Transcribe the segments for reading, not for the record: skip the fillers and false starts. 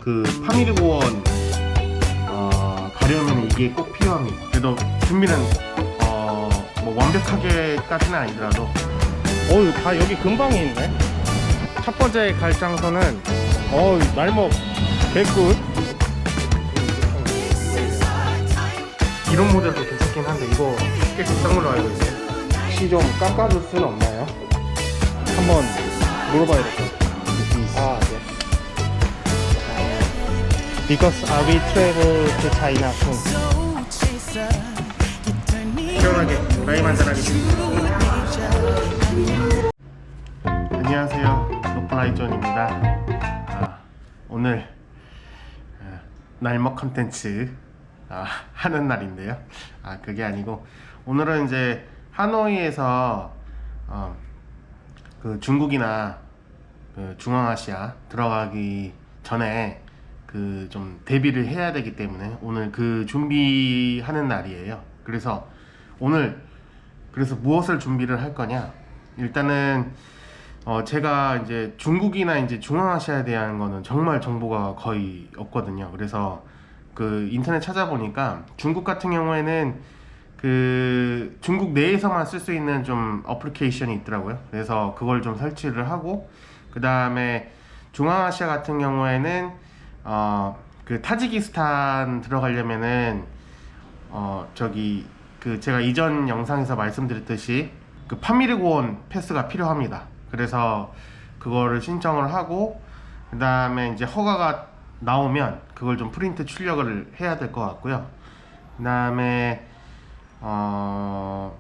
그 파밀리고원 가려면 이게 꼭 필요합니다. 그래도 준비는 뭐 완벽하게까지는 아니더라도 다 여기 근방에 있네. 첫 번째 갈 장소는 날먹 개꿀. 이런 모델도 괜찮긴 한데 이거 꽤 비싼 걸로 알고 있어요. 혹시 좀 깎아줄 수는 없나요? 한번 물어봐야 될 것 같아요. 네. Because we travel to China soon. 시원하게 라임 한잔 하겠습니다. 안녕하세요, 노플라이존입니다. 오늘 날먹 컨텐츠 하는 날인데요. 그게 아니고 오늘은 이제 하노이에서 그 중국이나 그 중앙아시아 들어가기 전에 그 좀 대비를 해야 되기 때문에 오늘 그 준비하는 날이에요. 그래서 오늘 무엇을 준비를 할 거냐? 일단은 제가 이제 중국이나 이제 중앙아시아에 대한 거는 정말 정보가 거의 없거든요. 그래서 그 인터넷 찾아보니까 중국 같은 경우에는 그 중국 내에서만 쓸 수 있는 좀 어플리케이션이 있더라고요. 그래서 그걸 좀 설치를 하고, 그 다음에 중앙아시아 같은 경우에는 그 타지키스탄 들어가려면은 저기 그 제가 이전 영상에서 말씀드렸듯이 그 파밀리고원 패스가 필요합니다. 그래서 그거를 신청을 하고, 그 다음에 이제 허가가 나오면 그걸 좀 프린트 출력을 해야 될 것 같고요. 그 다음에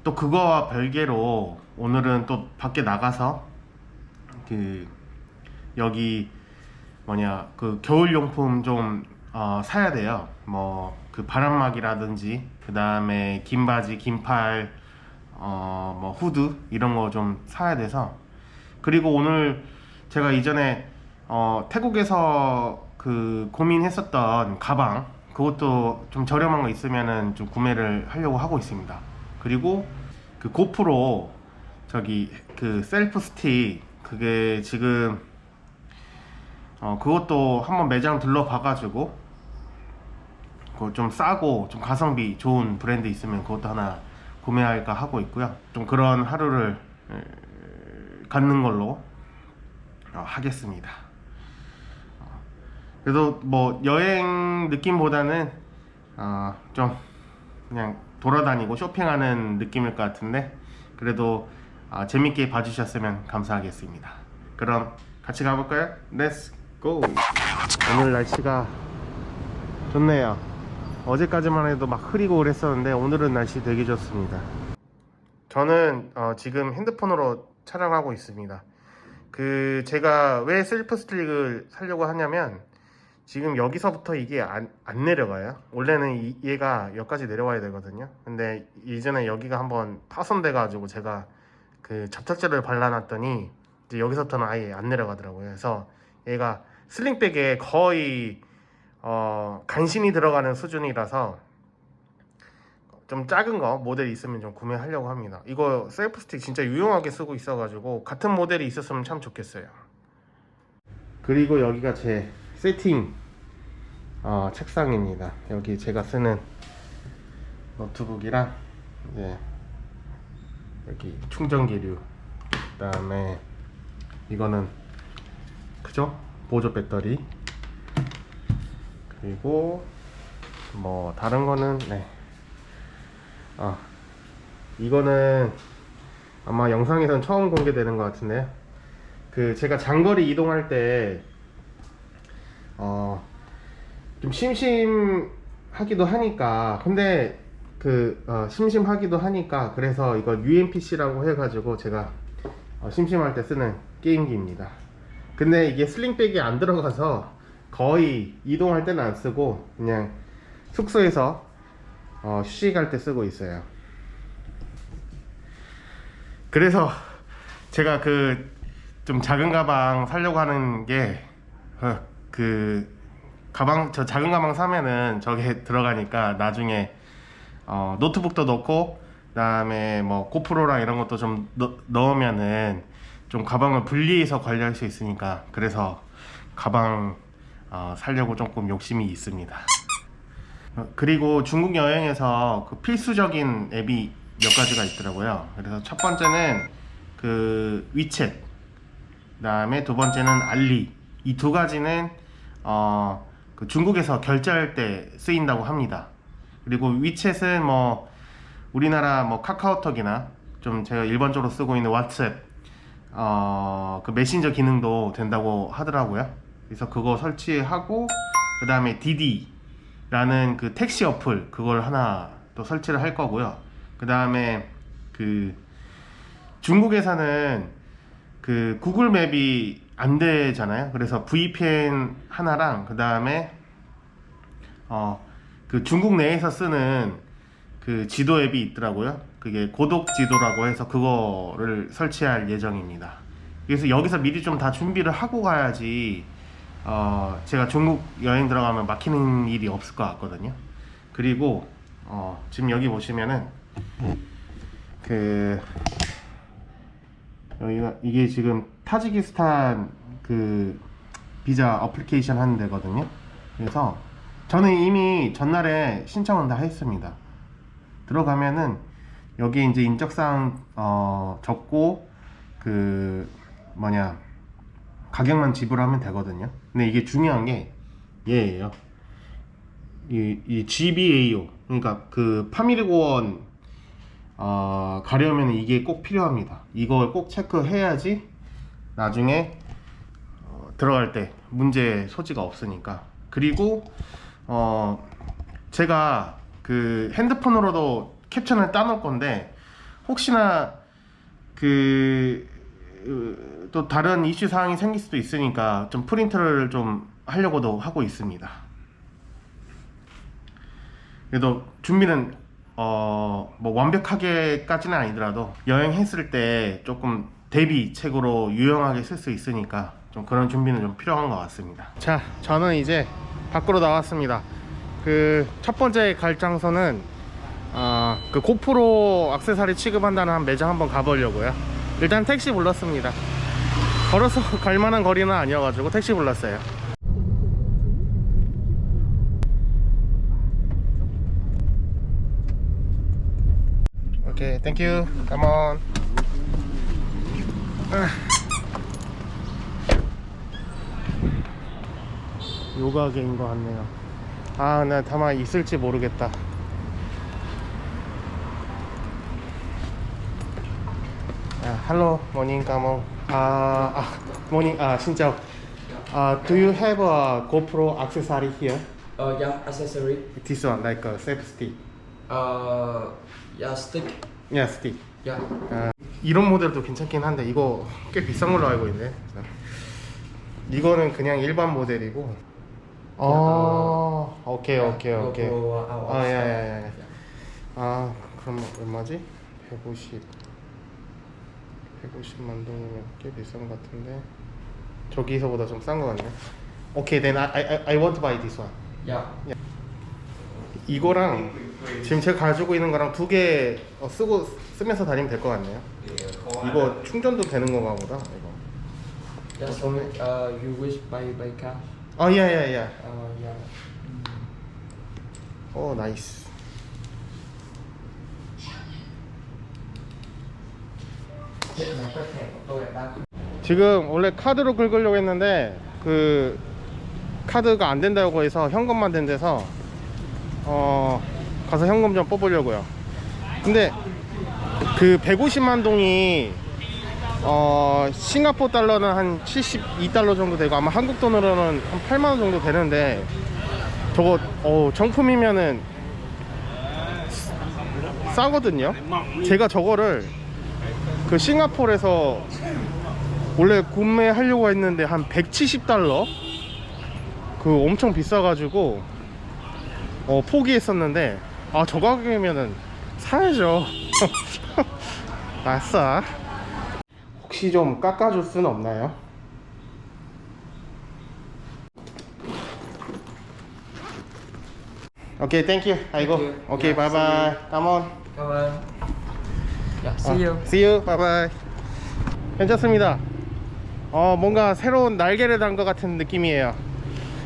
또 그거와 별개로 오늘은 또 밖에 나가서 그 여기 그 겨울용품 좀 사야 돼요. 뭐 그 바람막이라든지, 그 다음에 긴 바지, 긴팔, 뭐 후드 이런 거 좀 사야 돼서. 그리고 오늘 제가 이전에 태국에서 그 고민했었던 가방, 그것도 좀 저렴한 거 있으면은 좀 구매를 하려고 하고 있습니다. 그리고 그 고프로 저기 그 셀프 스틱, 그게 지금 그것도 한번 매장 들러봐가지고 그거 좀 싸고 좀 가성비 좋은 브랜드 있으면 그것도 하나 구매할까 하고 있고요. 좀 그런 하루를 갖는 걸로 하겠습니다. 그래도 뭐 여행 느낌보다는 좀 그냥 돌아다니고 쇼핑하는 느낌일 것 같은데, 그래도 재밌게 봐주셨으면 감사하겠습니다. 그럼 같이 가볼까요? 렛츠 고! 오늘 날씨가 좋네요. 어제까지만 해도 막 흐리고 그랬었는데 오늘은 날씨 되게 좋습니다. 저는 지금 핸드폰으로 촬영하고 있습니다. 그 제가 왜 셀프 스틱을 사려고 하냐면, 지금 여기서부터 이게 안 내려가요. 원래는 얘가 여기까지 내려와야 되거든요. 근데 예전에 여기가 한번 파손돼 가지고 제가 그 접착제를 발라놨더니 이제 여기서부터는 아예 안 내려가더라고요. 그래서 얘가 슬링백에 거의 간신히 들어가는 수준이라서 좀 작은 거 모델이 있으면 좀 구매하려고 합니다. 이거 셀프 스틱 진짜 유용하게 쓰고 있어가지고 같은 모델이 있었으면 참 좋겠어요. 그리고 여기가 제 세팅 책상입니다. 여기 제가 쓰는 노트북이랑 이제 여기 충전기류, 그 다음에 이거는 그죠? 보조 배터리, 그리고 뭐 다른 거는 이거는 아마 영상에선 처음 공개되는 것 같은데요. 그 제가 장거리 이동할 때 좀 심심하기도 하니까, 근데 심심하기도 하니까 그래서 이거 UMPC라고 해가지고 제가 심심할 때 쓰는 게임기입니다. 근데 이게 슬링백이 안 들어가서 거의 이동할 때는 안 쓰고 그냥 숙소에서 휴식할 때 쓰고 있어요. 그래서 제가 좀 작은 가방 사려고 하는 게 저 작은 가방 사면은 저게 들어가니까 나중에 노트북도 넣고, 그 다음에 뭐 고프로랑 이런 것도 좀 넣으면은 좀 가방을 분리해서 관리할 수 있으니까, 그래서 가방 살려고 조금 욕심이 있습니다. 그리고 중국 여행에서 그 필수적인 앱이 몇 가지가 있더라고요. 그래서 첫 번째는 그 위챗, 그 다음에 두 번째는 알리. 이 두 가지는 그 중국에서 결제할 때 쓰인다고 합니다. 그리고 위챗은 뭐 우리나라 뭐 카카오톡이나 좀 제가 일반적으로 쓰고 있는 왓츠앱 그 메신저 기능도 된다고 하더라고요. 그래서 그거 설치하고 그 다음에 디디라는 그 택시 어플 그걸 하나 또 설치를 할 거고요. 그 다음에 그 중국에서는 그 구글 맵이 안 되잖아요. 그래서 VPN 하나랑 그 다음에 그 중국 내에서 쓰는 그 지도 앱이 있더라고요. 그게 고독 지도라고 해서 그거를 설치할 예정입니다. 그래서 여기서 미리 좀 다 준비를 하고 가야지 제가 중국 여행 들어가면 막히는 일이 없을 것 같거든요. 그리고 지금 여기 보시면은 그 여기가 이게 지금 타지키스탄 그 비자 어플리케이션 하는 데거든요. 그래서 저는 이미 전날에 신청은 다 했습니다. 들어가면은 여기 이제 인적사항 적고 그 뭐냐 가격만 지불하면 되거든요. 근데 이게 중요한 게 얘예요. 이 GBAO, 그러니까 그 파밀리고원 가려면 이게 꼭 필요합니다. 이걸 꼭 체크해야지 나중에 들어갈 때 문제 소지가 없으니까. 그리고 제가 그 핸드폰으로도 캡처를 따놓을 건데 혹시나 그 또 다른 이슈 사항이 생길 수도 있으니까 좀 프린트를 좀 하려고도 하고 있습니다. 그래도 준비는 뭐 완벽하게까지는 아니더라도 여행했을 때 조금 대비책으로 유용하게 쓸 수 있으니까 좀 그런 준비는 좀 필요한 것 같습니다. 자, 저는 이제 밖으로 나왔습니다. 그 첫 번째 갈 장소는 그 고프로 액세서리 취급한다는 한 매장 한번 가보려고요. 일단 택시 불렀습니다. 걸어서 갈 만한 거리는 아니어가지고 택시 불렀어요. 오케이, 땡큐. Come on. 요가계인 것 같네요. 나 다만 있을지 모르겠다. Hello, morning, Kamo. Morning, xin chào. Do you have a GoPro accessory here? Yeah, accessory. This one, like a selfie. Yeah, stick. Yeah, stick. Yeah. 이런 모델도 괜찮긴 한데 이거 꽤 비싼 걸로 알고 있네. 이거는 그냥 일반 모델이고. 오케이. 야야야. 그럼 얼마지? 150만 동이면 꽤 비싼 것 같은데 저기서보다 좀 싼 것 같네. 오케이, then I want to buy this one. Yeah. 이거랑 지금 제가 가지고 있는 거랑 두 개 쓰면서 다니면 될 것 같네요. 이거 충전도 되는 건가 보다. 이거. Yeah. So you wish by car? Yeah. Yeah. 오, 나이스. 지금 원래 카드로 긁으려고 했는데 그 카드가 안 된다고 해서 현금만 된 데서 가서 현금 좀 뽑으려고요. 근데 그 150만 동이 싱가포르 달러는 한 72달러 정도 되고 아마 한국 돈으로는 한 8만원 정도 되는데 저거 정품이면은 싸거든요. 제가 저거를 그 싱가포르에서 원래 구매하려고 했는데 한 170달러 그 엄청 비싸가지고 포기했었는데 저 가격이면은 사야죠. 아싸. 혹시 좀 깎아줄 수는 없나요? 오케이, 땡큐. 아이고. 오케이, 바이바이. Come on. Come on. Yeah, see you. See you. 바이바이. 괜찮습니다. 뭔가 새로운 날개를 단 것 같은 느낌이에요.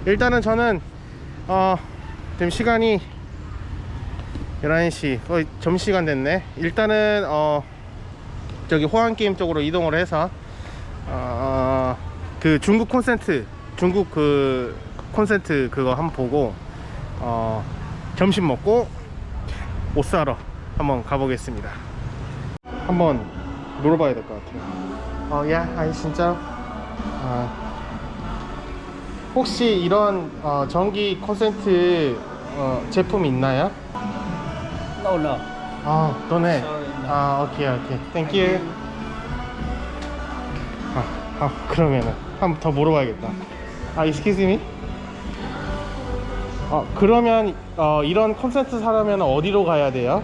일단은 저는 지금 시간이 11시 거의 점심시간 됐네. 일단은 저기 호환게임 쪽으로 이동을 해서 그 중국 콘센트 그거 한번 보고 점심 먹고 옷 사러 한번 가보겠습니다. 한번 물어봐야 될 것 같아요. 야, 아니 진짜 혹시 이런 전기 콘센트 제품 있나요? No, no. 너네. Sorry, no. 오케이. 땡큐. 그러면은 한번 더 물어봐야겠다. excuse me? 그러면 이런 콘센트 사려면 어디로 가야 돼요?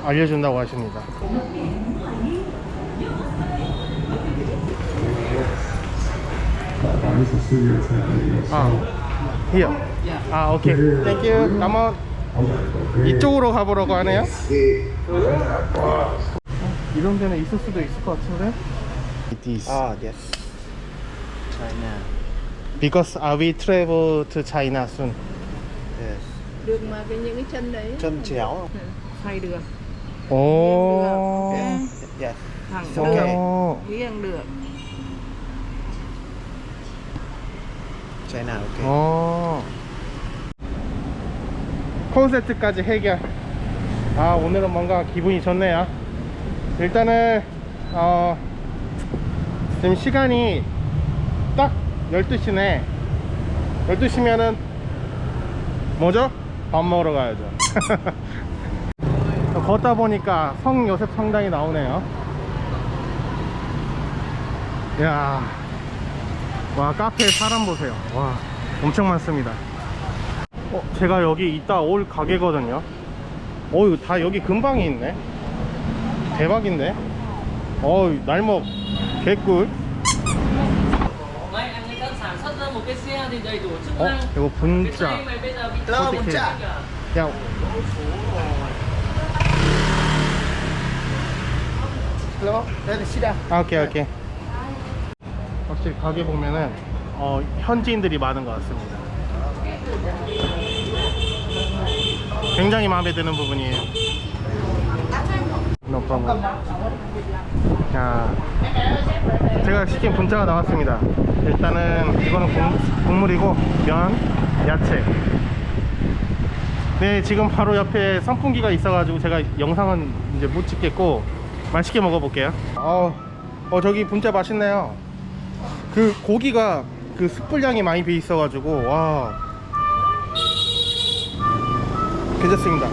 알려준다고 하십니다. here. 오케이. 땡큐. 가만. 이쪽으로 가보라고 하네요. 이런 데는 있을 수도 있을 것 같은데. It is. Yes. China. Because we travel to China soon. Yes. Được mà những cái chân đấy Chân chéo. xoay được, 오. Yes. thẳng Ok. được, nghiêng được. China, okay. 콘센트까지 해결. 오늘은 뭔가 기분이 좋네요. 일단은 지금 시간이 딱 12시네 12시면은 뭐죠? 밥 먹으러 가야죠. 걷다 보니까 성요셉 성당이 나오네요. 이야, 와, 카페에 사람 보세요. 와, 엄청 많습니다. 제가 여기 이따 올 가게거든요. 이거 다 여기 근방에 있네. 대박인데. 날먹 개꿀. Mấy anh ấy đã sản xuất ra một cái xe thì đầy đủ chức năng. 이거 Cái 분짜. dây này bây giờ bị 어떻게? 야, Hello. Đây là Sida. 오케이. 확실히 가게 보면은 현지인들이 많은 것 같습니다. 굉장히 마음에 드는 부분이에요. No problem. 자, 제가 시킨 분짜가 나왔습니다. 일단은 이거는 국물이고 면, 야채. 네, 지금 바로 옆에 선풍기가 있어가지고 제가 영상은 이제 못 찍겠고 맛있게 먹어볼게요. 저기 분짜 맛있네요. 그 고기가 그 숯불향이 많이 배 있어가지고 와, 괜찮습니다.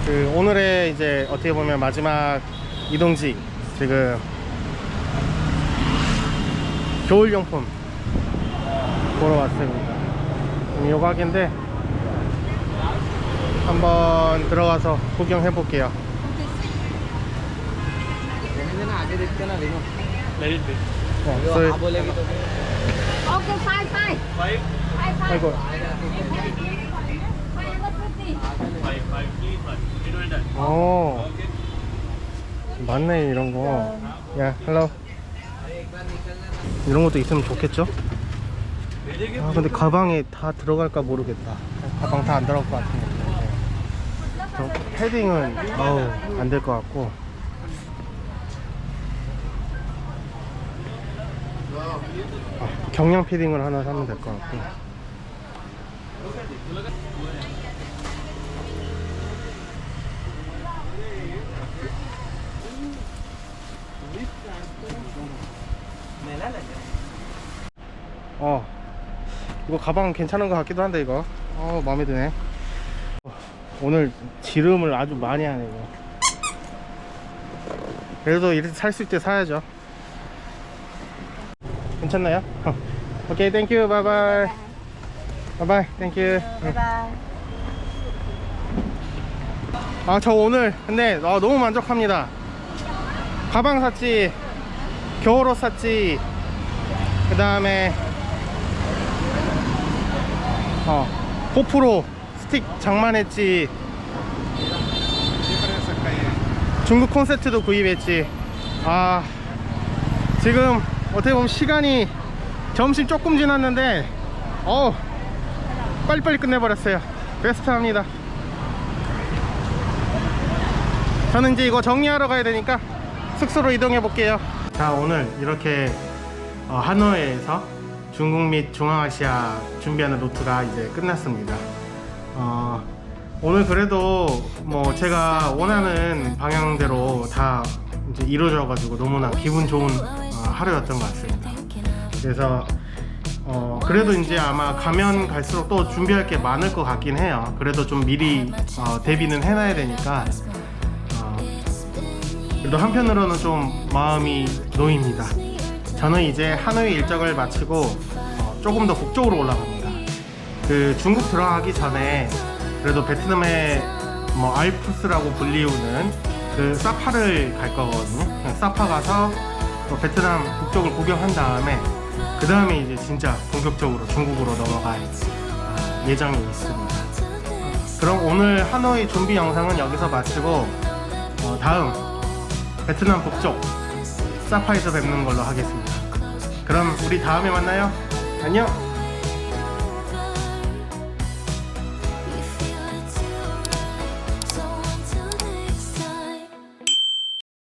그 오늘의 이제 어떻게 보면 마지막 이동지, 지금 겨울용품 보러 왔습니다. 요 가게인데 한번 들어가서 구경해 볼게요. Cái nào cái nào đến không? 술. Bole기 to. Ok, phai phai phai phai 아이고. 많네 이런 거. 야, 헬로. 이런 것도 있으면 좋겠죠? 근데 가방에 다 들어갈까 모르겠다. 가방 다 안 들어갈 것 같은데. 저 패딩은 안 될 것 같고. 경량 패딩을 하나 사면 될 것 같고. 이거 가방 괜찮은 것 같기도 한데 이거 마음에 드네. 오늘 지름을 아주 많이 하네 이거. 그래도 이렇게 살 수 있을 때 사야죠. 괜찮나요? 오케이, 땡큐. 바이바이. 바이바이. 땡큐. 저 오늘 근데 너무 만족합니다. 가방 샀지, 겨울옷 샀지, 그 다음에 고프로 스틱 장만했지, 중국 콘센트도 구입했지. 아, 지금 어떻게 보면 시간이 점심 조금 지났는데 빨리빨리 끝내버렸어요. 베스트합니다. 저는 이제 이거 정리하러 가야 되니까 숙소로 이동해 볼게요. 자, 오늘 이렇게 하노이에서 중국 및 중앙아시아 준비하는 루트가 이제 끝났습니다. 오늘 그래도 뭐 제가 원하는 방향대로 다 이제 이루어져 가지고 너무나 기분 좋은 하루였던 것 같습니다. 그래서 그래도 이제 아마 가면 갈수록 또 준비할 게 많을 것 같긴 해요. 그래도 좀 미리 대비는 해놔야 되니까 그래도 한편으로는 좀 마음이 놓입니다. 저는 이제 하노이 일정을 마치고 조금 더 북쪽으로 올라갑니다. 그 중국 들어가기 전에 그래도 베트남의 뭐 알프스라고 불리우는 그 사파를 갈 거거든요. 사파 가서 또 베트남 북쪽을 구경한 다음에 그 다음에 이제 진짜 본격적으로 중국으로 넘어갈 예정이 있습니다. 그럼 오늘 하노이 준비 영상은 여기서 마치고 다음 베트남 북쪽 사파에서 뵙는 걸로 하겠습니다. 그럼 우리 다음에 만나요. 안녕.